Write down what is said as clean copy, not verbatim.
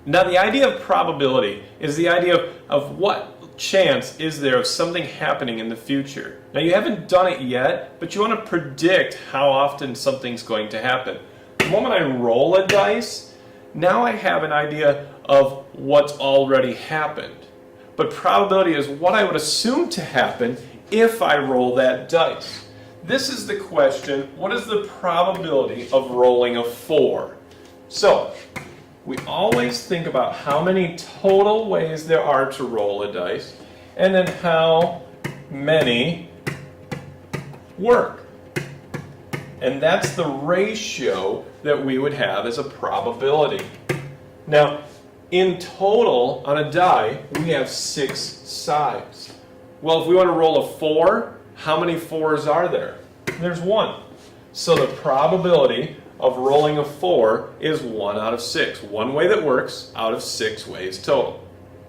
Now, the idea of probability is the idea of what chance is there of something happening in the future. Now, you haven't done it yet, but you want to predict how often something's going to happen. The moment I roll a dice, now I have an idea of what's already happened. But probability is what I would assume to happen if I roll that dice. This is the question, what is the probability of rolling a 4? So, we always think about how many total ways there are to roll a dice, and then how many work. And that's the ratio that we would have as a probability. Now, in total, on a die, we have 6 sides. Well, if we want to roll a 4, how many 4s are there? There's 1. So the probability of rolling a 4 is 1 out of 6. One way that works out of 6 ways total.